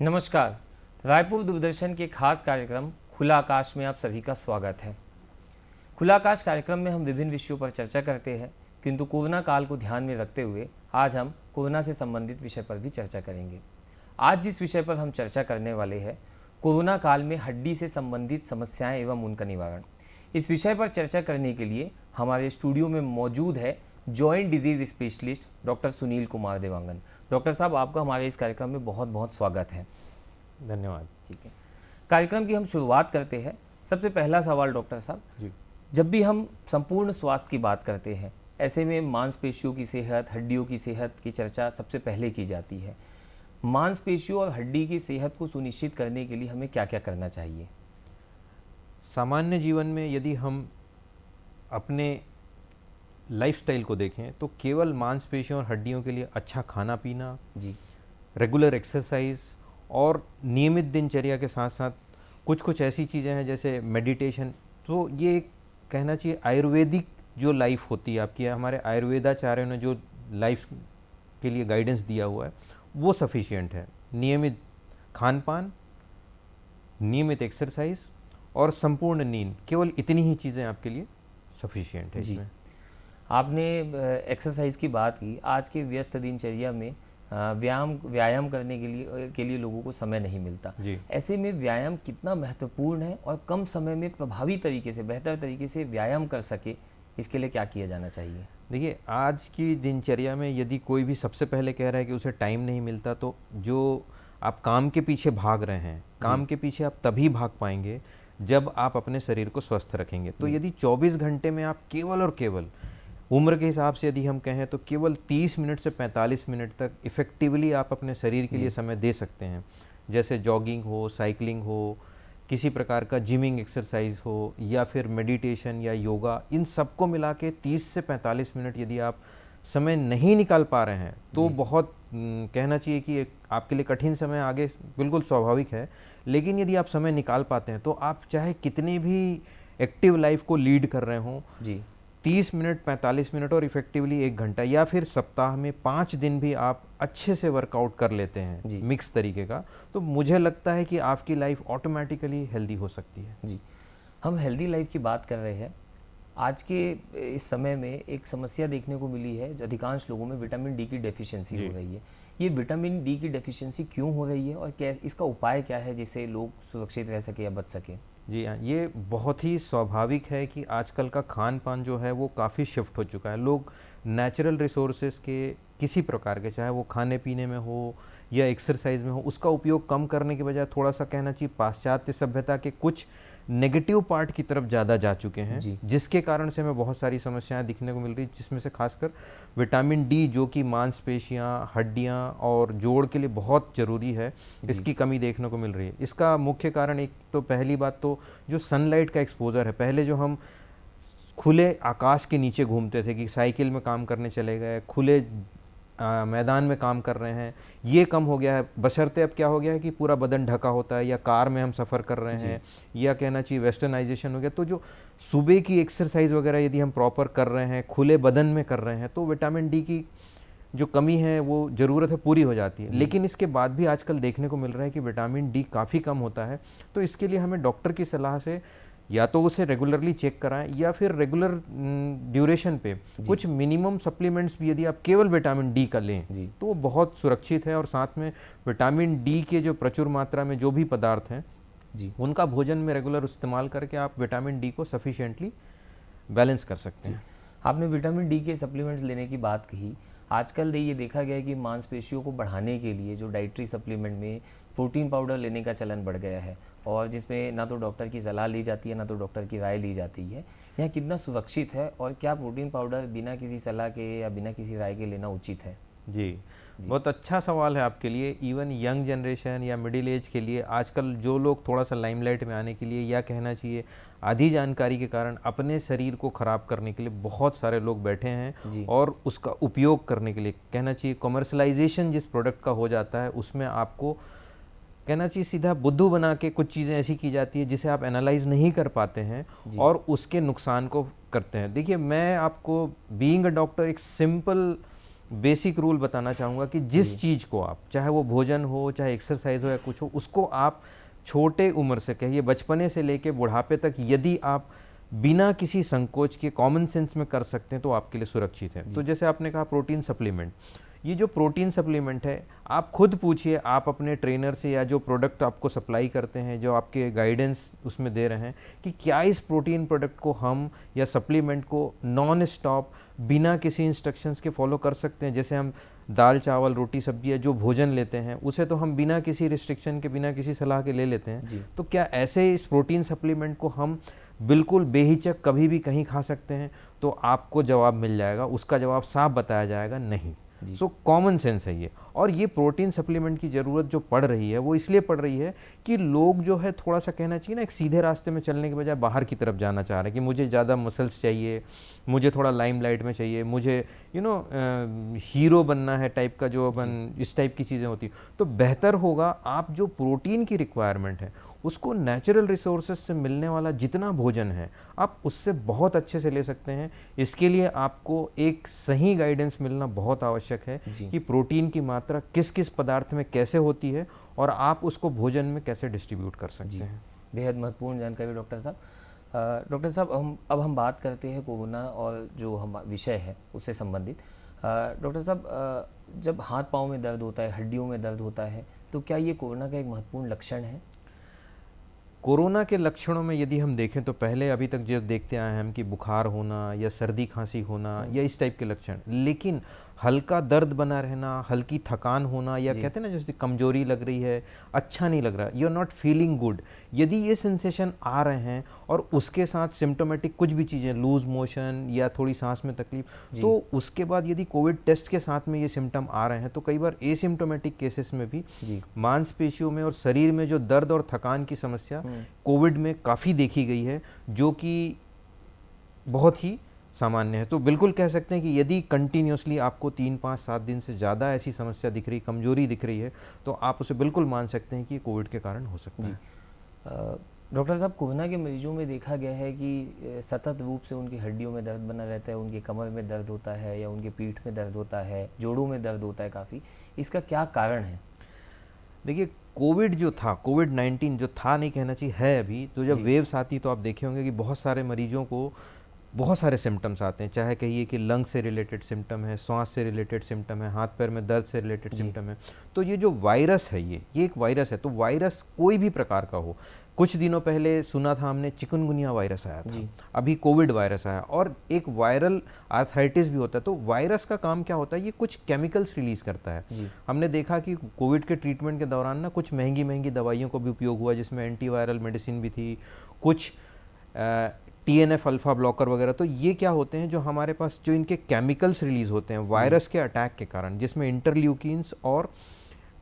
नमस्कार। रायपुर दूरदर्शन के खास कार्यक्रम खुला आकाश में आप सभी का स्वागत है। खुला आकाश कार्यक्रम में हम विभिन्न विषयों पर चर्चा करते हैं, किंतु कोरोना काल को ध्यान में रखते हुए आज हम कोरोना से संबंधित विषय पर भी चर्चा करेंगे। आज जिस विषय पर हम चर्चा करने वाले हैं, कोरोना काल में हड्डी से संबंधित समस्याएं एवं उनका निवारण। इस विषय पर चर्चा करने के लिए हमारे स्टूडियो में मौजूद है joint disease specialist doctor Sunil Kumar Dewangan. Doctor साहब, आपका हमारे इस कार्यक्रम में बहुत बहुत स्वागत है। धन्यवाद। ठीक है, कार्यक्रम की हम शुरुआत करते हैं। सबसे पहला सवाल डॉक्टर साहब जी, जब भी हम संपूर्ण स्वास्थ्य की बात करते हैं, ऐसे में मांसपेशियों की सेहत, हड्डियों की सेहत की चर्चा सबसे पहले की जाती है। मांसपेशियों और हड्डी की सेहत को सुनिश्चित करने के लिए हमें क्या क्या करना चाहिए? सामान्य जीवन में यदि हम अपने लाइफस्टाइल को देखें तो केवल मांसपेशियों और हड्डियों के लिए अच्छा खाना पीना, जी, रेगुलर एक्सरसाइज और नियमित दिनचर्या के साथ साथ कुछ कुछ ऐसी चीज़ें हैं जैसे मेडिटेशन, तो ये एक कहना चाहिए आयुर्वेदिक जो लाइफ होती है आपकी, हमारे आयुर्वेदाचार्यों ने जो लाइफ के लिए गाइडेंस दिया हुआ है वो सफिशिएंट है। नियमित खान पान, नियमित एक्सरसाइज और संपूर्ण नींद, केवल इतनी ही चीज़ें आपके लिए सफिशिएंट है। जी। इसमें आपने एक्सरसाइज की बात की। आज के व्यस्त दिनचर्या में व्यायाम करने के लिए लोगों को समय नहीं मिलता। जी, ऐसे में व्यायाम कितना महत्वपूर्ण है और कम समय में प्रभावी तरीके से, बेहतर तरीके से व्यायाम कर सके, इसके लिए क्या किया जाना चाहिए? देखिए आज की दिनचर्या में यदि कोई भी सबसे पहले कह रहा है कि उसे टाइम नहीं मिलता, तो जो आप काम के पीछे भाग रहे हैं, काम के पीछे आप तभी भाग पाएंगे जब आप अपने शरीर को स्वस्थ रखेंगे। तो यदि 24 घंटे में आप केवल और केवल उम्र के हिसाब से यदि हम कहें तो केवल 30 मिनट से 45 मिनट तक इफ़ेक्टिवली आप अपने शरीर के लिए समय दे सकते हैं, जैसे जॉगिंग हो, साइकिलिंग हो, किसी प्रकार का जिमिंग एक्सरसाइज हो या फिर मेडिटेशन या योगा, इन सबको मिला के 30 से 45 मिनट यदि आप समय नहीं निकाल पा रहे हैं तो बहुत कहना चाहिए कि एक आपके लिए कठिन समय आगे बिल्कुल स्वाभाविक है। लेकिन यदि आप समय निकाल पाते हैं तो आप चाहे कितनी भी एक्टिव लाइफ को लीड कर रहे हों, जी, 30 मिनट, 45 मिनट और इफेक्टिवली 1 घंटा या फिर सप्ताह में 5 दिन भी आप अच्छे से वर्कआउट कर लेते हैं मिक्स तरीके का, तो मुझे लगता है कि आपकी लाइफ ऑटोमेटिकली हेल्दी हो सकती है। जी। हम हेल्दी लाइफ की बात कर रहे हैं। आज के इस समय में एक समस्या देखने को मिली है, जो अधिकांश लोगों में विटामिन डी की डेफिशिएंसी हो रही है। ये विटामिन डी की डेफिशिएंसी क्यों हो रही है और क्या इसका उपाय क्या है जिससे लोग सुरक्षित रह सके या बच सके? जी हाँ, ये बहुत ही स्वाभाविक है कि आजकल का खान पान जो है वो काफ़ी शिफ्ट हो चुका है। लोग नेचुरल रिसोर्सेज के किसी प्रकार के, चाहे वो खाने पीने में हो या एक्सरसाइज में हो, उसका उपयोग कम करने के बजाय थोड़ा सा कहना चाहिए पाश्चात्य सभ्यता के कुछ नेगेटिव पार्ट की तरफ ज़्यादा जा चुके हैं, जिसके कारण से हमें बहुत सारी समस्याएं दिखने को मिल रही, जिसमें से खासकर विटामिन डी जो कि मांसपेशियां, हड्डियां और जोड़ के लिए बहुत ज़रूरी है, इसकी कमी देखने को मिल रही है। इसका मुख्य कारण एक तो पहली बात तो जो सनलाइट का एक्सपोजर है। पहले जो हम खुले आकाश के नीचे घूमते थे कि साइकिल में काम करने चले गए, खुले मैदान में काम कर रहे हैं, ये कम हो गया है। बशर्ते अब क्या हो गया है कि पूरा बदन ढका होता है या कार में हम सफ़र कर रहे हैं या कहना चाहिए वेस्टर्नाइजेशन हो गया, तो जो सुबह की एक्सरसाइज वगैरह यदि हम प्रॉपर कर रहे हैं, खुले बदन में कर रहे हैं, तो विटामिन डी की जो कमी है वो ज़रूरत है पूरी हो जाती है। लेकिन इसके बाद भी आजकल देखने को मिल रहा है कि विटामिन डी काफ़ी कम होता है। तो इसके लिए हमें डॉक्टर की सलाह से या तो उसे रेगुलरली चेक कराएं या फिर रेगुलर ड्यूरेशन पे कुछ मिनिमम सप्लीमेंट्स भी यदि आप केवल विटामिन डी का लें तो वो बहुत सुरक्षित है। और साथ में विटामिन डी के जो प्रचुर मात्रा में जो भी पदार्थ हैं उनका भोजन में रेगुलर इस्तेमाल करके आप विटामिन डी को सफिशिएंटली बैलेंस कर सकते हैं। आपने विटामिन डी के सप्लीमेंट्स लेने की बात कही। आजकल ये देखा गया है कि मांसपेशियों को बढ़ाने के लिए जो डाइटरी सप्लीमेंट में प्रोटीन पाउडर लेने का चलन बढ़ गया है, और जिसमें ना तो डॉक्टर की सलाह ली जाती है ना तो डॉक्टर की राय ली जाती है। यह कितना सुरक्षित है और क्या प्रोटीन पाउडर बिना किसी सलाह के या बिना किसी राय के लेना उचित है? जी, बहुत अच्छा सवाल है आपके लिए। इवन यंग जनरेशन या मिडिल एज के लिए आजकल जो लोग थोड़ा सा लाइमलाइट में आने के लिए या कहना चाहिए आधी जानकारी के कारण अपने शरीर को ख़राब करने के लिए बहुत सारे लोग बैठे हैं, और उसका उपयोग करने के लिए कहना चाहिए कमर्शलाइजेशन जिस प्रोडक्ट का हो जाता है उसमें आपको कहना चाहिए सीधा बुद्धू बना के कुछ चीज़ें ऐसी की जाती है जिसे आप एनालाइज नहीं कर पाते हैं और उसके नुकसान को करते हैं। देखिए, मैं आपको बीइंग अ डॉक्टर एक सिंपल बेसिक रूल बताना चाहूँगा कि जिस चीज़ को आप, चाहे वो भोजन हो, चाहे एक्सरसाइज हो या कुछ हो, उसको आप छोटे उम्र से, कहिए बचपने से लेके बुढ़ापे तक, यदि आप बिना किसी संकोच के कॉमन सेंस में कर सकते हैं तो आपके लिए सुरक्षित है। तो जैसे आपने कहा प्रोटीन सप्लीमेंट, ये जो प्रोटीन सप्लीमेंट है, आप खुद पूछिए, आप अपने ट्रेनर से या जो प्रोडक्ट आपको सप्लाई करते हैं, जो आपके गाइडेंस उसमें दे रहे हैं, कि क्या इस प्रोटीन प्रोडक्ट को हम या सप्लीमेंट को नॉन स्टॉप बिना किसी इंस्ट्रक्शंस के फॉलो कर सकते हैं। जैसे हम दाल चावल रोटी सब्जी या जो भोजन लेते हैं उसे तो हम बिना किसी रिस्ट्रिक्शन के, बिना किसी सलाह के ले लेते हैं, तो क्या ऐसे इस प्रोटीन सप्लीमेंट को हम बिल्कुल बेहिचक कभी भी कहीं खा सकते हैं? तो आपको जवाब मिल जाएगा, उसका जवाब साफ बताया जाएगा, नहीं। सो कॉमन सेंस है ये। और ये प्रोटीन सप्लीमेंट की ज़रूरत जो पड़ रही है वो इसलिए पड़ रही है कि लोग जो है थोड़ा सा, कहना चाहिए ना, एक सीधे रास्ते में चलने के बजाय बाहर की तरफ जाना चाह रहे हैं कि मुझे ज़्यादा मसल्स चाहिए, मुझे थोड़ा लाइमलाइट में चाहिए, मुझे हीरो बनना है टाइप का, जो अपन इस टाइप की चीज़ें होती। तो बेहतर होगा आप जो प्रोटीन की रिक्वायरमेंट है उसको नेचुरल रिसोर्सेज से मिलने वाला जितना भोजन है आप उससे बहुत अच्छे से ले सकते हैं। इसके लिए आपको एक सही गाइडेंस मिलना बहुत आवश्यक है कि प्रोटीन की मात्रा किस किस पदार्थ में कैसे होती है और आप उसको भोजन में कैसे डिस्ट्रीब्यूट कर सकते हैं। बेहद महत्वपूर्ण जानकारी डॉक्टर साहब। डॉक्टर साहब, हम बात करते हैं कोरोना और जो हम विषय है उससे संबंधित। डॉक्टर साहब, जब हाथ पाँव में दर्द होता है, हड्डियों में दर्द होता है, तो क्या ये कोरोना का एक महत्वपूर्ण लक्षण है? कोरोना के लक्षणों में यदि हम देखें तो पहले अभी तक जो देखते आए हैं हम कि बुखार होना या सर्दी खांसी होना या इस टाइप के लक्षण, लेकिन हल्का दर्द बना रहना, हल्की थकान होना, या कहते हैं ना जैसे कमजोरी लग रही है, अच्छा नहीं लग रहा, you are not feeling good, यदि ये सेंसेशन आ रहे हैं और उसके साथ सिम्टोमेटिक कुछ भी चीज़ें, लूज मोशन या थोड़ी सांस में तकलीफ, तो उसके बाद यदि कोविड टेस्ट के साथ में ये सिम्टम आ रहे हैं तो कई बार एसिम्टोमेटिक केसेस में भी मांसपेशियों में और शरीर में जो दर्द और थकान की समस्या कोविड में काफ़ी देखी गई है, जो कि बहुत ही सामान्य है। तो बिल्कुल कह सकते हैं कि यदि कंटिन्यूसली आपको 3, 5, 7 दिन से ज़्यादा ऐसी समस्या दिख रही, कमजोरी दिख रही है, तो आप उसे बिल्कुल मान सकते हैं कि कोविड के कारण हो सकता है। डॉक्टर साहब, कोरोना के मरीजों में देखा गया है कि सतत रूप से उनकी हड्डियों में दर्द बना रहता है, उनकी कमर में दर्द होता है या उनकी पीठ में दर्द होता है, जोड़ों में दर्द होता है काफ़ी। इसका क्या कारण है? देखिए, कोविड जो था, कोविड-19 जो था, नहीं कहना चाहिए, है अभी, तो जब वेव्स आती तो आप देखे होंगे कि बहुत सारे मरीजों को बहुत सारे सिम्टम्स आते हैं, चाहे कहिए कि लंग से रिलेटेड सिम्टम है, सांस से रिलेटेड सिम्टम है, हाथ पैर में दर्द से रिलेटेड सिम्टम है। तो ये जो वायरस है, ये एक वायरस है। तो वायरस कोई भी प्रकार का हो, कुछ दिनों पहले सुना था हमने चिकनगुनिया वायरस आया था, अभी कोविड वायरस आया, और एक वायरल आर्थराइटिस भी होता है। तो वायरस का काम क्या होता है, ये कुछ केमिकल्स रिलीज करता है। हमने देखा कि कोविड के ट्रीटमेंट के दौरान ना कुछ महंगी महंगी दवाइयों को भी उपयोग हुआ, जिसमें एंटीवायरल मेडिसिन भी थी, कुछ TNF अल्फा ब्लॉकर वगैरह। तो ये क्या होते हैं, जो हमारे पास जो इनके केमिकल्स रिलीज होते हैं वायरस के अटैक के कारण, जिसमें इंटरल्यूकिन्स और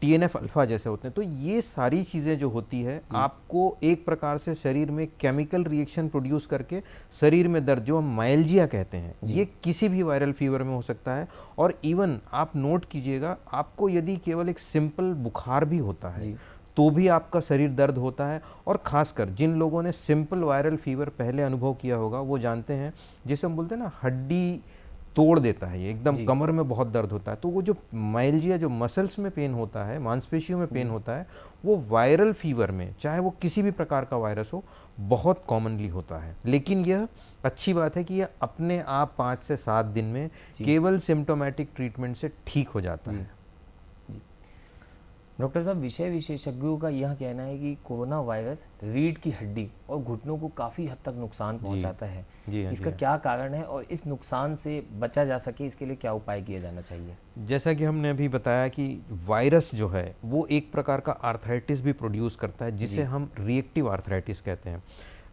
TNF अल्फा जैसे होते हैं, तो ये सारी चीज़ें जो होती है आपको एक प्रकार से शरीर में केमिकल रिएक्शन प्रोड्यूस करके शरीर में दर्द, जो हम माइल्जिया कहते हैं, ये किसी भी वायरल फीवर में हो सकता है। और इवन आप नोट कीजिएगा, आपको यदि केवल एक सिंपल बुखार भी होता है तो भी आपका शरीर दर्द होता है। और ख़ासकर जिन लोगों ने सिंपल वायरल फीवर पहले अनुभव किया होगा वो जानते हैं, जिसे हम बोलते हैं ना हड्डी तोड़ देता है, ये एकदम कमर में बहुत दर्द होता है। तो वो जो माइल्जिया, जो मसल्स में पेन होता है, मांसपेशियों में पेन होता है, वो वायरल फीवर में, चाहे वो किसी भी प्रकार का वायरस हो, बहुत कॉमनली होता है। लेकिन यह अच्छी बात है कि यह अपने आप 5 से 7 दिन में केवल सिम्टोमेटिक ट्रीटमेंट से ठीक हो जाता है। डॉक्टर साहब, विषय विशेषज्ञों का यह कहना है कि कोरोना वायरस रीढ़ की हड्डी और घुटनों को काफ़ी हद तक नुकसान पहुंचाता है। इसका क्या कारण है और इस नुकसान से बचा जा सके, इसके लिए क्या उपाय किया जाना चाहिए? जैसा कि हमने अभी बताया कि वायरस जो है वो एक प्रकार का आर्थराइटिस भी प्रोड्यूस करता है, जिसे हम रिएक्टिव आर्थराइटिस कहते हैं।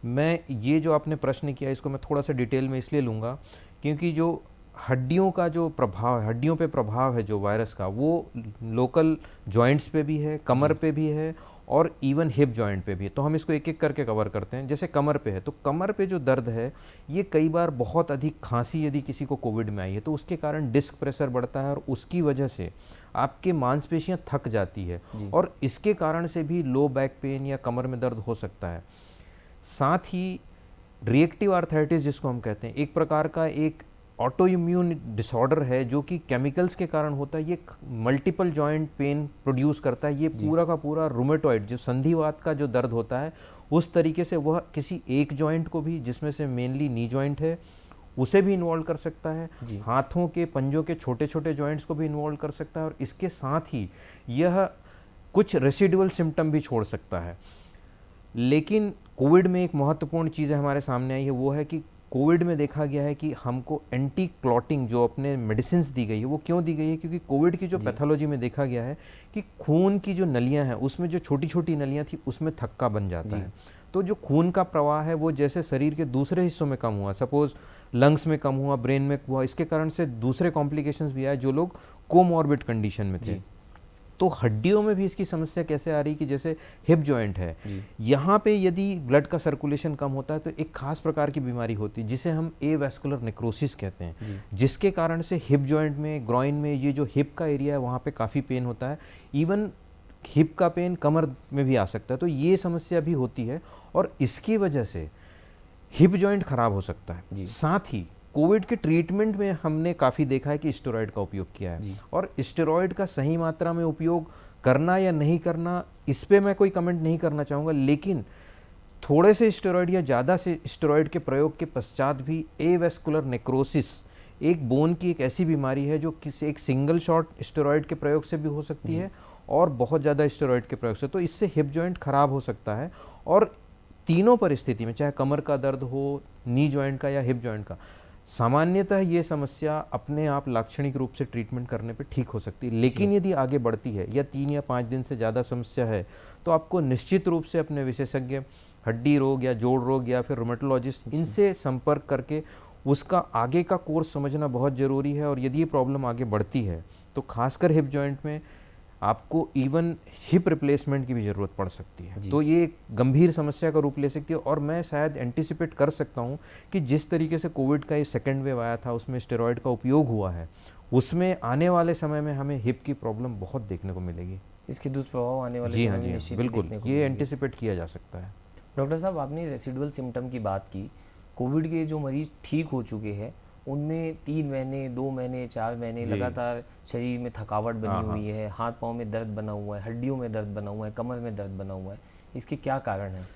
मैं ये जो आपने प्रश्न किया, इसको मैं थोड़ा सा डिटेल में इसलिए लूँगा क्योंकि जो हड्डियों का जो प्रभाव है, हड्डियों पे प्रभाव है जो वायरस का, वो लोकल जॉइंट्स पे भी है, कमर पे भी है और इवन हिप जॉइंट पे भी है। तो हम इसको एक एक करके कवर करते हैं। जैसे कमर पे है, तो कमर पे जो दर्द है, ये कई बार बहुत अधिक खांसी यदि किसी को कोविड में आई है तो उसके कारण डिस्क प्रेशर बढ़ता है और उसकी वजह से आपके मांसपेशियां थक जाती है और इसके कारण से भी लो बैक पेन या कमर में दर्द हो सकता है। साथ ही रिएक्टिव आर्थराइटिस जिसको हम कहते हैं, एक प्रकार का एक ऑटो इम्यून डिसऑर्डर है जो कि केमिकल्स के कारण होता है, ये मल्टीपल जॉइंट पेन प्रोड्यूस करता है। ये पूरा का पूरा रूमेटॉइड जो संधिवात का जो दर्द होता है उस तरीके से वह किसी एक जॉइंट को भी, जिसमें से मेनली नी जॉइंट है, उसे भी इन्वॉल्व कर सकता है, हाथों के पंजों के छोटे छोटे जॉइंट्स को भी इन्वॉल्व कर सकता है, और इसके साथ ही यह कुछ रेसिडुअल सिम्टम भी छोड़ सकता है। लेकिन कोविड में एक महत्वपूर्ण चीज़ हमारे सामने आई है, वो है कि कोविड में देखा गया है कि हमको एंटी क्लॉटिंग जो अपने मेडिसिन दी गई है, वो क्यों दी गई है? क्योंकि कोविड की जो पैथोलॉजी में देखा गया है कि खून की जो नलियां हैं उसमें जो छोटी छोटी नलियां थी उसमें थक्का बन जाता है। तो जो खून का प्रवाह है वो जैसे शरीर के दूसरे हिस्सों में कम हुआ, सपोज लंग्स में कम हुआ, ब्रेन में हुआ, इसके कारण से दूसरे कॉम्प्लिकेशंस भी आए जो लोग कोमॉर्बिड कंडीशन में थे। तो हड्डियों में भी इसकी समस्या कैसे आ रही कि जैसे हिप जॉइंट है, यहाँ पे यदि ब्लड का सर्कुलेशन कम होता है तो एक खास प्रकार की बीमारी होती है जिसे हम एवास्कुलर नेक्रोसिस कहते हैं, जिसके कारण से हिप जॉइंट में, ग्रॉइन में, ये जो हिप का एरिया है वहाँ पे काफ़ी पेन होता है। इवन हिप का पेन कमर में भी आ सकता है। तो ये समस्या भी होती है और इसकी वजह से हिप जॉइंट खराब हो सकता है। साथ ही कोविड के ट्रीटमेंट में हमने काफ़ी देखा है कि स्टेरॉयड का उपयोग किया है, और स्टेरॉयड का सही मात्रा में उपयोग करना या नहीं करना इस पे मैं कोई कमेंट नहीं करना चाहूँगा, लेकिन थोड़े से स्टेरॉयड या ज़्यादा से स्टेरॉयड के प्रयोग के पश्चात भी एवास्कुलर नेक्रोसिस एक बोन की एक ऐसी बीमारी है जो किसी एक सिंगल शॉट स्टेरॉयड के प्रयोग से भी हो सकती है और बहुत ज़्यादा स्टेरॉयड के प्रयोग से। तो इससे हिप जॉइंट खराब हो सकता है, और तीनों परिस्थिति में, चाहे कमर का दर्द हो, नी जॉइंट का या हिप जॉइंट का, सामान्यतः ये समस्या अपने आप लाक्षणिक रूप से ट्रीटमेंट करने पे ठीक हो सकती है। लेकिन यदि आगे बढ़ती है या 3 या 5 दिन से ज़्यादा समस्या है तो आपको निश्चित रूप से अपने विशेषज्ञ, हड्डी रोग या जोड़ रोग या फिर रोमेटोलॉजिस्ट, इनसे संपर्क करके उसका आगे का कोर्स समझना बहुत ज़रूरी है। और यदि ये प्रॉब्लम आगे बढ़ती है तो खासकर हिप जॉइंट में आपको इवन हिप रिप्लेसमेंट की भी ज़रूरत पड़ सकती है। तो ये एक गंभीर समस्या का रूप ले सकती है, और मैं शायद एंटिसिपेट कर सकता हूँ कि जिस तरीके से कोविड का ये सेकेंड वेव आया था उसमें स्टेरॉयड का उपयोग हुआ है, उसमें आने वाले समय में हमें हिप की प्रॉब्लम बहुत देखने को मिलेगी। इसके दुष्प्रभाव आने वाले समय में निश्चित बिल्कुल ये एंटिसिपेट किया जा सकता है। डॉक्टर साहब, आपने रेसिडुअल सिम्टम की बात की। कोविड के जो मरीज ठीक हो चुके हैं उनमें 3 महीने, 2 महीने, 4 महीने लगातार शरीर में थकावट बनी हुई है, हाथ पांव में दर्द बना हुआ है, हड्डियों में दर्द बना हुआ है, कमर में दर्द बना हुआ है, इसके क्या कारण हैं?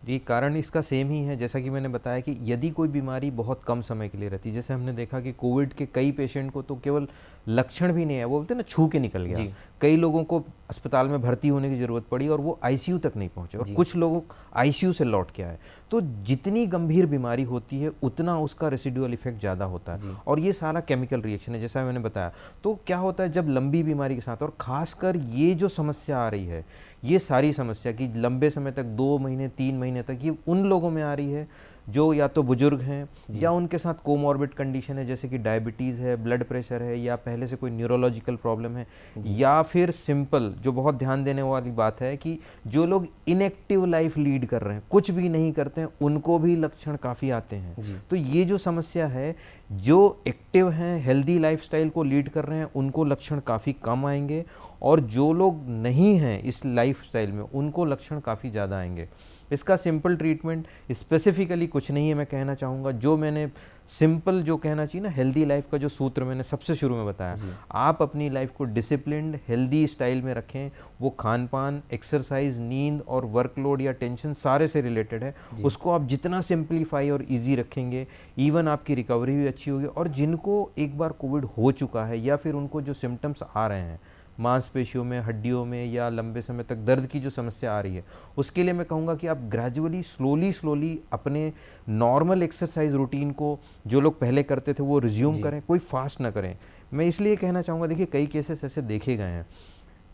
जी, कारण इसका सेम ही है जैसा कि मैंने बताया कि यदि कोई बीमारी बहुत कम समय के लिए रहती है, जैसे हमने देखा कि कोविड के कई पेशेंट को तो केवल लक्षण भी नहीं है, वो बोलते हैं ना छू के निकल गया। कई लोगों को अस्पताल में भर्ती होने की ज़रूरत पड़ी और वो आईसीयू तक नहीं पहुंचे, और कुछ लोगों आईसीयू से लौट के आए। तो जितनी गंभीर बीमारी होती है उतना उसका रेसिडुअल इफेक्ट ज़्यादा होता है, और ये सारा केमिकल रिएक्शन है जैसा मैंने बताया। तो क्या होता है जब लंबी बीमारी के साथ, और खासकर ये जो समस्या आ रही है, ये सारी समस्या की लंबे समय तक, 2 महीने 3 महीने तक, ये उन लोगों में आ रही है जो या तो बुजुर्ग हैं या उनके साथ कोमॉर्बिड कंडीशन है, जैसे कि डायबिटीज़ है, ब्लड प्रेशर है, या पहले से कोई न्यूरोलॉजिकल प्रॉब्लम है, या फिर सिंपल जो बहुत ध्यान देने वाली बात है कि जो लोग इनएक्टिव लाइफ लीड कर रहे हैं, कुछ भी नहीं करते हैं, उनको भी लक्षण काफ़ी आते हैं। तो ये जो समस्या है, जो एक्टिव हैं, हेल्दी लाइफस्टाइल को लीड कर रहे हैं, उनको लक्षण काफ़ी कम आएंगे, और जो लोग नहीं हैं इस लाइफस्टाइल में उनको लक्षण काफ़ी ज़्यादा आएंगे। इसका सिंपल ट्रीटमेंट स्पेसिफिकली कुछ नहीं है, मैं कहना चाहूँगा। जो मैंने सिंपल जो कहना चाहिए ना, हेल्दी लाइफ का जो सूत्र मैंने सबसे शुरू में बताया, आप अपनी लाइफ को डिसिप्लिन्ड हेल्दी स्टाइल में रखें। वो खान पान, एक्सरसाइज, नींद और वर्कलोड या टेंशन सारे से रिलेटेड है। उसको आप जितना सिंप्लीफाई और ईजी रखेंगे, इवन आपकी रिकवरी भी अच्छी होगी। और जिनको एक बार कोविड हो चुका है या फिर उनको जो सिम्टम्स आ रहे हैं मांसपेशियों में, हड्डियों में, या लंबे समय तक दर्द की जो समस्या आ रही है, उसके लिए मैं कहूँगा कि आप ग्रेजुअली स्लोली अपने नॉर्मल एक्सरसाइज रूटीन को जो लोग पहले करते थे वो रिज्यूम करें, कोई फास्ट ना करें। मैं इसलिए कहना चाहूँगा, देखिए कई केसेस ऐसे देखे गए हैं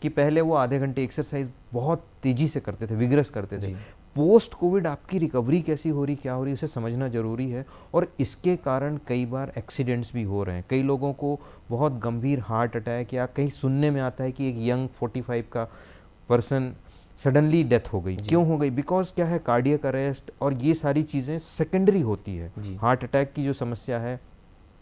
कि पहले वो आधे घंटे एक्सरसाइज बहुत तेज़ी से करते थे, विग्रस करते थे। पोस्ट कोविड आपकी रिकवरी कैसी हो रही, क्या हो रही, उसे समझना ज़रूरी है। और इसके कारण कई बार एक्सीडेंट्स भी हो रहे हैं। कई लोगों को बहुत गंभीर हार्ट अटैक, या कहीं सुनने में आता है कि एक यंग 45 का पर्सन सडनली डेथ हो गई। क्यों हो गई? बिकॉज क्या है, कार्डियक अरेस्ट और ये सारी चीज़ें सेकेंडरी होती है। हार्ट अटैक की जो समस्या है,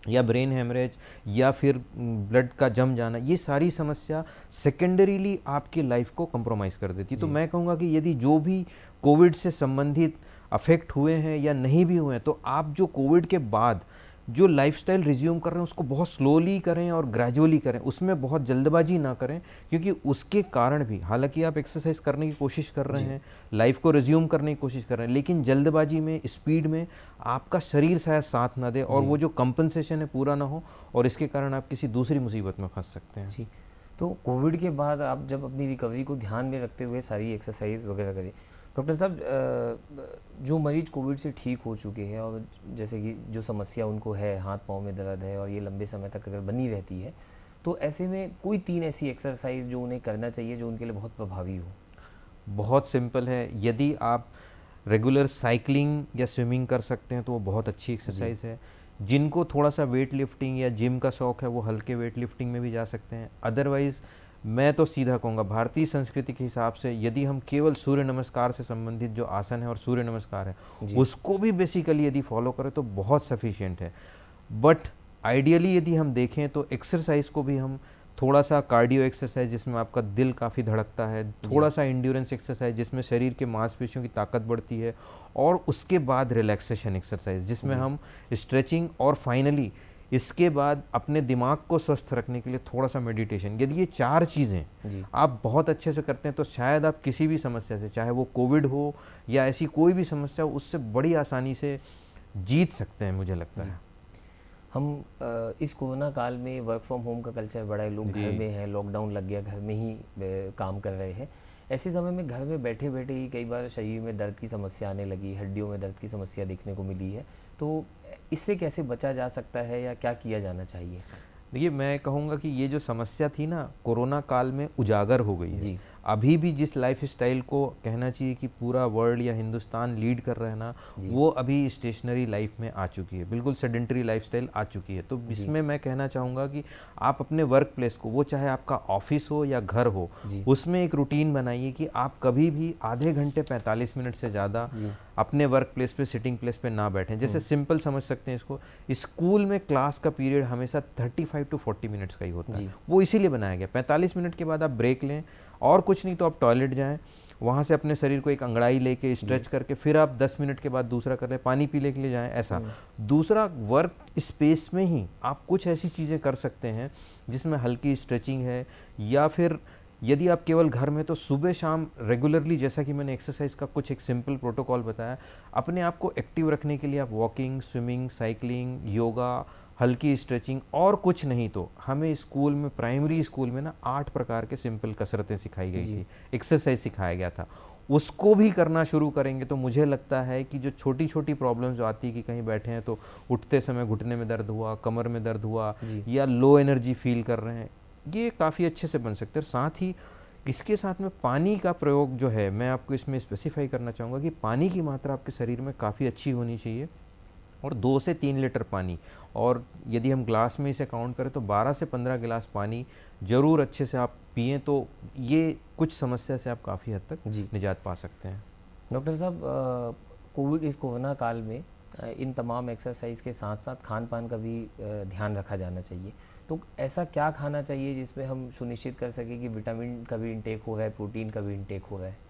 या ब्रेन हेमरेज, या फिर ब्लड का जम जाना, ये सारी समस्या सेकेंडरीली आपकी लाइफ को कंप्रोमाइज़ कर देती है। तो मैं कहूँगा कि यदि जो भी कोविड से संबंधित अफेक्ट हुए हैं या नहीं भी हुए हैं, तो आप जो कोविड के बाद जो लाइफस्टाइल रिज्यूम कर रहे हैं उसको बहुत स्लोली करें और ग्रेजुअली करें, उसमें बहुत जल्दबाजी ना करें, क्योंकि उसके कारण भी, हालांकि आप एक्सरसाइज करने की कोशिश कर रहे हैं, लाइफ को रिज्यूम करने की कोशिश कर रहे हैं, लेकिन जल्दबाजी में, स्पीड में आपका शरीर शायद साथ ना दे और वो जो कंपनसेशन है पूरा ना हो, और इसके कारण आप किसी दूसरी मुसीबत में फंस सकते हैं। जी। तो कोविड के बाद आप जब अपनी रिकवरी को ध्यान में रखते हुए सारी एक्सरसाइज वगैरह करें, डॉक्टर साहब जो मरीज कोविड से ठीक हो चुके हैं और जैसे कि जो समस्या उनको है, हाथ पाँव में दर्द है और ये लंबे समय तक अगर बनी रहती है, तो ऐसे में कोई 3 ऐसी एक्सरसाइज जो उन्हें करना चाहिए जो उनके लिए बहुत प्रभावी हो? बहुत सिंपल है, यदि आप रेगुलर साइकिलिंग या स्विमिंग कर सकते हैं तो वो बहुत अच्छी एक्सरसाइज है। जिनको थोड़ा सा वेट लिफ्टिंग या जिम का शौक है वो हल्के वेट लिफ्टिंग में भी जा सकते हैं। अदरवाइज़ मैं तो सीधा कहूँगा, भारतीय संस्कृति के हिसाब से यदि हम केवल सूर्य नमस्कार से संबंधित जो आसन है और सूर्य नमस्कार है उसको भी बेसिकली यदि फॉलो करें तो बहुत सफिशिएंट है। बट आइडियली यदि हम देखें तो एक्सरसाइज को भी हम थोड़ा सा कार्डियो एक्सरसाइज जिसमें आपका दिल काफ़ी धड़कता है, थोड़ा सा इंड्योरेंस एक्सरसाइज जिसमें शरीर के मांसपेशियों की ताकत बढ़ती है, और उसके बाद रिलैक्सेशन एक्सरसाइज जिसमें हम स्ट्रेचिंग, और फाइनली इसके बाद अपने दिमाग को स्वस्थ रखने के लिए थोड़ा सा मेडिटेशन। यदि ये 4 चीज़ें आप बहुत अच्छे से करते हैं तो शायद आप किसी भी समस्या से, चाहे वो कोविड हो या ऐसी कोई भी समस्या हो, उससे बड़ी आसानी से जीत सकते हैं, मुझे लगता है। हम इस कोरोना काल में वर्क फ्रॉम होम का कल्चर बड़ा है, लोग घर में हैं, लॉकडाउन लग गया, घर में ही काम कर रहे हैं। ऐसे समय में घर में बैठे बैठे ही कई बार शरीर में दर्द की समस्या आने लगी, हड्डियों में दर्द की समस्या देखने को मिली है, तो इससे कैसे बचा जा सकता है या क्या किया जाना चाहिए? देखिए, मैं कहूँगा कि ये जो समस्या थी ना, कोरोना काल में उजागर हो गई है। अभी भी जिस लाइफस्टाइल को कहना चाहिए कि पूरा वर्ल्ड या हिंदुस्तान लीड कर रहा है ना, वो अभी स्टेशनरी लाइफ में आ चुकी है, बिल्कुल सेडेंटरी लाइफस्टाइल आ चुकी है। तो इसमें मैं कहना चाहूँगा कि आप अपने वर्क प्लेस को, वो चाहे आपका ऑफिस हो या घर हो, उसमें एक रूटीन बनाइए कि आप कभी भी आधे घंटे 45 मिनट से ज़्यादा अपने वर्क प्लेस पे, सिटिंग प्लेस पे ना बैठें। जैसे सिंपल समझ सकते हैं इसको, स्कूल में क्लास का पीरियड हमेशा 35 टू 40 मिनट्स का ही होता है, वो इसीलिए बनाया गया। 45 मिनट के बाद आप ब्रेक लें, और कुछ नहीं तो आप टॉयलेट जाएं, वहाँ से अपने शरीर को एक अंगड़ाई लेके स्ट्रेच करके फिर आप 10 मिनट के बाद दूसरा कर लें, पानी पीने के लिए जाएं, ऐसा। दूसरा, वर्क स्पेस में ही आप कुछ ऐसी चीज़ें कर सकते हैं जिसमें हल्की स्ट्रेचिंग है, या फिर यदि आप केवल घर में, तो सुबह शाम रेगुलरली, जैसा कि मैंने एक्सरसाइज का कुछ एक सिंपल प्रोटोकॉल बताया, अपने आप को एक्टिव रखने के लिए आप वॉकिंग, स्विमिंग, साइकिलिंग, योगा, हल्की स्ट्रेचिंग, और कुछ नहीं तो हमें स्कूल में, प्राइमरी स्कूल में ना 8 प्रकार के सिंपल कसरतें सिखाई गई थी, एक्सरसाइज सिखाया गया था, उसको भी करना शुरू करेंगे तो मुझे लगता है कि जो छोटी छोटी प्रॉब्लम्स जो आती है कि कहीं बैठे हैं तो उठते समय घुटने में दर्द हुआ, कमर में दर्द हुआ, या लो एनर्जी फील कर रहे हैं, ये काफ़ी अच्छे से बन सकते हैं। साथ ही इसके साथ में पानी का प्रयोग जो है, मैं आपको इसमें स्पेसिफाई करना चाहूँगा कि पानी की मात्रा आपके शरीर में काफ़ी अच्छी होनी चाहिए, और 2 से 3 लीटर पानी, और यदि हम ग्लास में इसे काउंट करें तो 12 से 15 गिलास पानी ज़रूर अच्छे से आप पिएं, तो ये कुछ समस्या से आप काफ़ी हद तक निजात पा सकते हैं। डॉक्टर साहब, कोविड, इस कोरोना काल में इन तमाम एक्सरसाइज के साथ साथ खान पान का भी ध्यान रखा जाना चाहिए, तो ऐसा क्या खाना चाहिए जिसमें हम सुनिश्चित कर सकें कि विटामिन का भी इंटेक हो रहा है, प्रोटीन का भी इंटेक हो रहा है?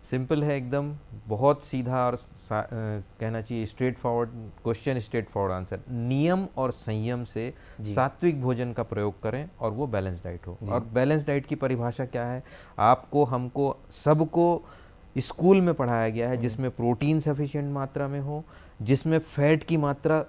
सिंपल है एकदम, बहुत सीधा और कहना चाहिए straight forward question, straight forward answer. नियम और संयम से सात्विक भोजन का प्रयोग करें और वो बैलेंस डाइट हो। और बैलेंस डाइट की परिभाषा क्या है, आपको, हमको, सबको स्कूल में पढ़ाया गया है, जिसमें प्रोटीन सफिशिएंट मात्रा में हो, जिसमें फैट की मात्रा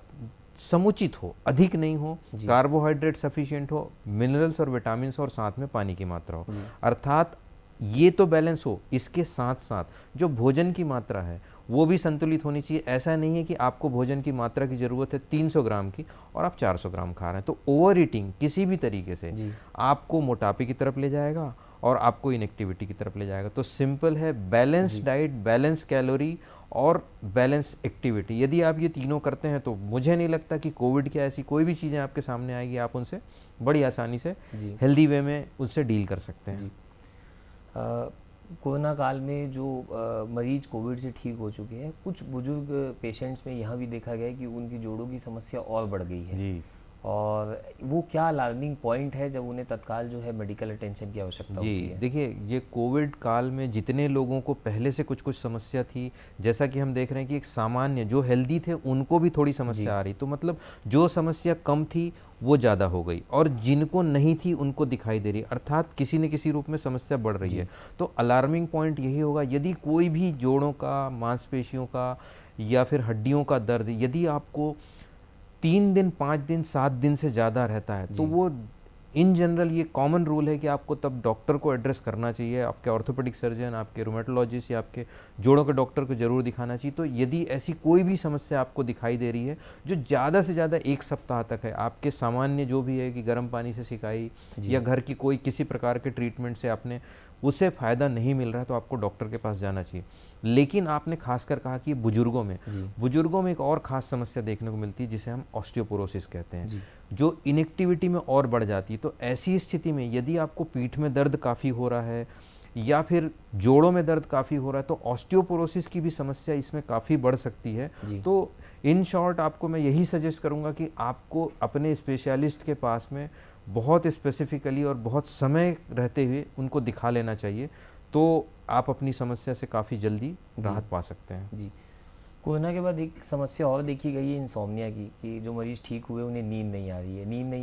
समुचित हो, अधिक नहीं हो, कार्बोहाइड्रेट सफिशिएंट हो, मिनरल्स और विटामिन और साथ में पानी की मात्रा हो। अर्थात ये तो बैलेंस हो, इसके साथ साथ जो भोजन की मात्रा है वो भी संतुलित होनी चाहिए। ऐसा नहीं है कि आपको भोजन की मात्रा की ज़रूरत है 300 ग्राम की और आप 400 ग्राम खा रहे हैं, तो ओवर ईटिंग किसी भी तरीके से आपको मोटापे की तरफ ले जाएगा और आपको इनएक्टिविटी की तरफ ले जाएगा। तो सिंपल है, बैलेंस डाइट, बैलेंस कैलोरी और बैलेंस एक्टिविटी, यदि आप ये तीनों करते हैं तो मुझे नहीं लगता कि कोविड की ऐसी कोई भी चीज़ें आपके सामने आएगी, आप उनसे बड़ी आसानी से हेल्दी वे में उससे डील कर सकते हैं। कोरोना काल में जो मरीज कोविड से ठीक हो चुके हैं, कुछ बुजुर्ग पेशेंट्स में यहाँ भी देखा गया है कि उनकी जोड़ों की समस्या और बढ़ गई है। और वो क्या अलार्मिंग पॉइंट है जब उन्हें तत्काल जो है मेडिकल अटेंशन की आवश्यकता होती जी है? देखिए, ये कोविड काल में जितने लोगों को पहले से कुछ कुछ समस्या थी, जैसा कि हम देख रहे हैं कि एक सामान्य जो हेल्दी थे उनको भी थोड़ी जी, समस्या आ रही, तो मतलब जो समस्या कम थी वो ज़्यादा हो गई और जिनको नहीं थी उनको दिखाई दे रही, अर्थात किसी न किसी रूप में समस्या बढ़ रही जी, है। तो अलार्मिंग पॉइंट यही होगा, यदि कोई भी जोड़ों का, मांसपेशियों का या फिर हड्डियों का दर्द यदि आपको 3 दिन, 5 दिन, 7 दिन से ज़्यादा रहता है, तो जी, वो इन जनरल ये कॉमन रूल है कि आपको तब डॉक्टर को एड्रेस करना चाहिए, आपके ऑर्थोपेडिक सर्जन, आपके रोमेटोलॉजिस्ट या आपके जोड़ों के डॉक्टर को ज़रूर दिखाना चाहिए। तो यदि ऐसी कोई भी समस्या आपको दिखाई दे रही है जो ज़्यादा से ज़्यादा 1 सप्ताह तक है, आपके सामान्य जो भी है कि गर्म पानी से सिकाई जी, या घर की कोई किसी प्रकार के ट्रीटमेंट से आपने उससे फ़ायदा नहीं मिल रहा है, तो आपको डॉक्टर के पास जाना चाहिए। लेकिन आपने खासकर कहा कि जी, बुजुर्गों में एक और ख़ास समस्या देखने को मिलती है जिसे हम ऑस्टियोपोरोसिस कहते हैं, जी, जो इनेक्टिविटी में और बढ़ जाती है। तो ऐसी स्थिति में यदि आपको पीठ में दर्द काफ़ी हो रहा है या फिर जोड़ों में दर्द काफ़ी हो रहा है, तो ऑस्टियोपोरोसिस की भी समस्या इसमें काफ़ी बढ़ सकती है। जी, तो इन शॉर्ट आपको मैं यही सजेस्ट करूँगा कि आपको अपने स्पेशलिस्ट के पास में बहुत स्पेसिफिकली और बहुत समय रहते हुए उनको दिखा लेना चाहिए, तो आप अपनी समस्या से काफ़ी जल्दी जी, राहत पा सकते हैं। जी। कोरोना के बाद एक समस्या और देखी गई है इंसोम्निया की, कि जो मरीज़ ठीक हुए उन्हें नींद नहीं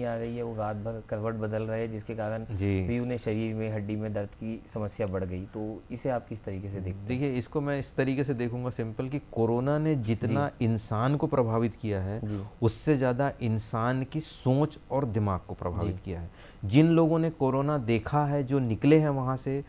आ रही है, वो रात भर करवट बदल रहे हैं, जिसके कारण जी। भी उन्हें शरीर में, हड्डी में दर्द की समस्या बढ़ गई। तो इसे आप किस तरीके से देखते हैं? देखिए, इसको मैं इस तरीके से देखूंगा सिंपल कि कोरोना ने जी, जितना इंसान को प्रभावित किया है, जी, उससे ज़्यादा इंसान की सोच और दिमाग को जी, प्रभावित किया है। जिन लोगों ने कोरोना देखा है, जो निकले हैं वहाँ से,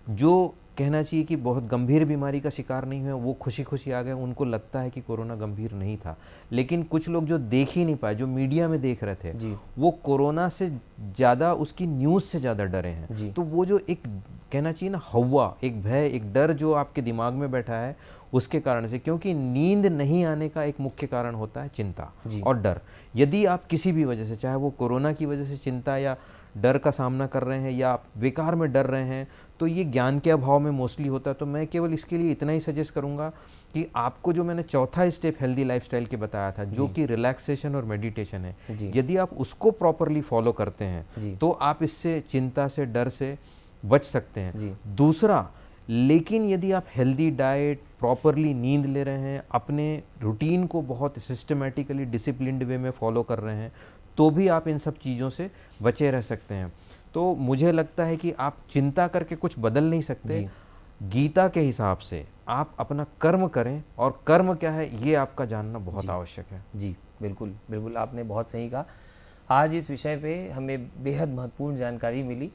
जो कहना चाहिए कि बहुत गंभीर बीमारी का शिकार नहीं हुए, वो खुशी-खुशी आ गए, उनको लगता है कि कोरोना गंभीर नहीं था। लेकिन कुछ लोग जो देख ही नहीं पाए, जो मीडिया में देख रहे थे, जी, वो कोरोना से ज़्यादा, उसकी न्यूज़ से ज़्यादा डरे हैं। जी, तो वो जो एक कहना चाहिए ना हौवा, एक भय, एक डर जो आपके दिमाग में बैठा है, उसके कारण से, क्योंकि नींद नहीं आने का एक मुख्य कारण होता है चिंता जी, और डर। यदि आप किसी भी वजह से, चाहे वो कोरोना की वजह से चिंता या डर का सामना कर रहे हैं या आप बेकार में डर रहे हैं, तो ये ज्ञान के अभाव में मोस्टली होता है। तो मैं केवल इसके लिए इतना ही सजेस्ट करूंगा कि आपको जो मैंने चौथा स्टेप हेल्दी लाइफस्टाइल के बताया था, जो जी, कि रिलैक्सेशन और मेडिटेशन है, जी, यदि आप उसको प्रॉपरली फॉलो करते हैं, जी, तो आप इससे, चिंता से, डर से बच सकते हैं। जी, दूसरा, लेकिन यदि आप हेल्दी डाइट, प्रॉपरली नींद ले रहे हैं, अपने रूटीन को बहुत सिस्टमेटिकली डिसिप्लिन्ड वे में फॉलो कर रहे हैं, तो भी आप इन सब चीज़ों से बचे रह सकते हैं। तो मुझे लगता है कि आप चिंता करके कुछ बदल नहीं सकते। जी, गीता के हिसाब से आप अपना कर्म करें, और कर्म क्या है ये आपका जानना बहुत जी, आवश्यक है। जी, बिल्कुल, बिल्कुल आपने बहुत सही कहा। आज इस विषय पे हमें बेहद महत्वपूर्ण जानकारी मिली।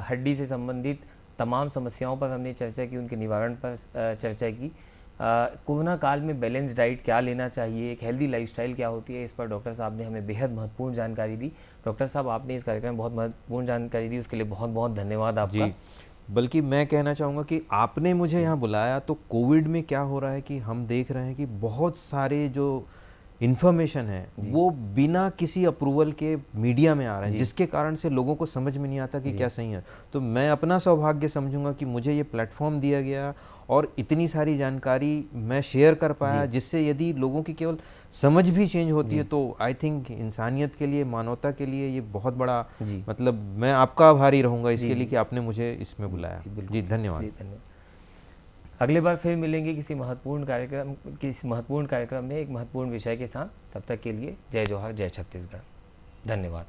हड्डी से संबंधित तमाम समस्याओं पर हमने चर्चा की, उनके निवारण पर चर्चा की। कोरोना काल में बैलेंस डाइट क्या लेना चाहिए, एक हेल्दी लाइफस्टाइल क्या होती है, इस पर डॉक्टर साहब ने हमें बेहद महत्वपूर्ण जानकारी दी। डॉक्टर साहब, आपने इस कार्यक्रम में बहुत महत्वपूर्ण जानकारी दी, उसके लिए बहुत बहुत धन्यवाद आपका। जी, बल्कि मैं कहना चाहूँगा कि आपने मुझे यहाँ बुलाया, तो कोविड में क्या हो रहा है कि हम देख रहे हैं कि बहुत सारे जो इन्फॉर्मेशन है जी, वो बिना किसी अप्रूवल के मीडिया में आ रहे हैं, जी, जिसके कारण से लोगों को समझ में नहीं आता कि जी, क्या सही है। तो मैं अपना सौभाग्य समझूंगा कि मुझे ये प्लेटफॉर्म दिया गया और इतनी सारी जानकारी मैं शेयर कर पाया, जी, जिससे यदि लोगों की केवल समझ भी चेंज होती है, जी, तो आई थिंक इंसानियत के लिए, मानवता के लिए ये बहुत बड़ा, जी, मतलब मैं आपका आभारी रहूँगा जी, इसके लिए जी, कि आपने मुझे इसमें जी, बुलाया। जी, बिल्कुल। जी, धन्यवाद। जी, धन्यवाद। अगले बार फिर मिलेंगे किसी महत्वपूर्ण कार्यक्रम में एक महत्वपूर्ण विषय के साथ। तब तक के लिए जय जौहर, जय छत्तीसगढ़। धन्यवाद।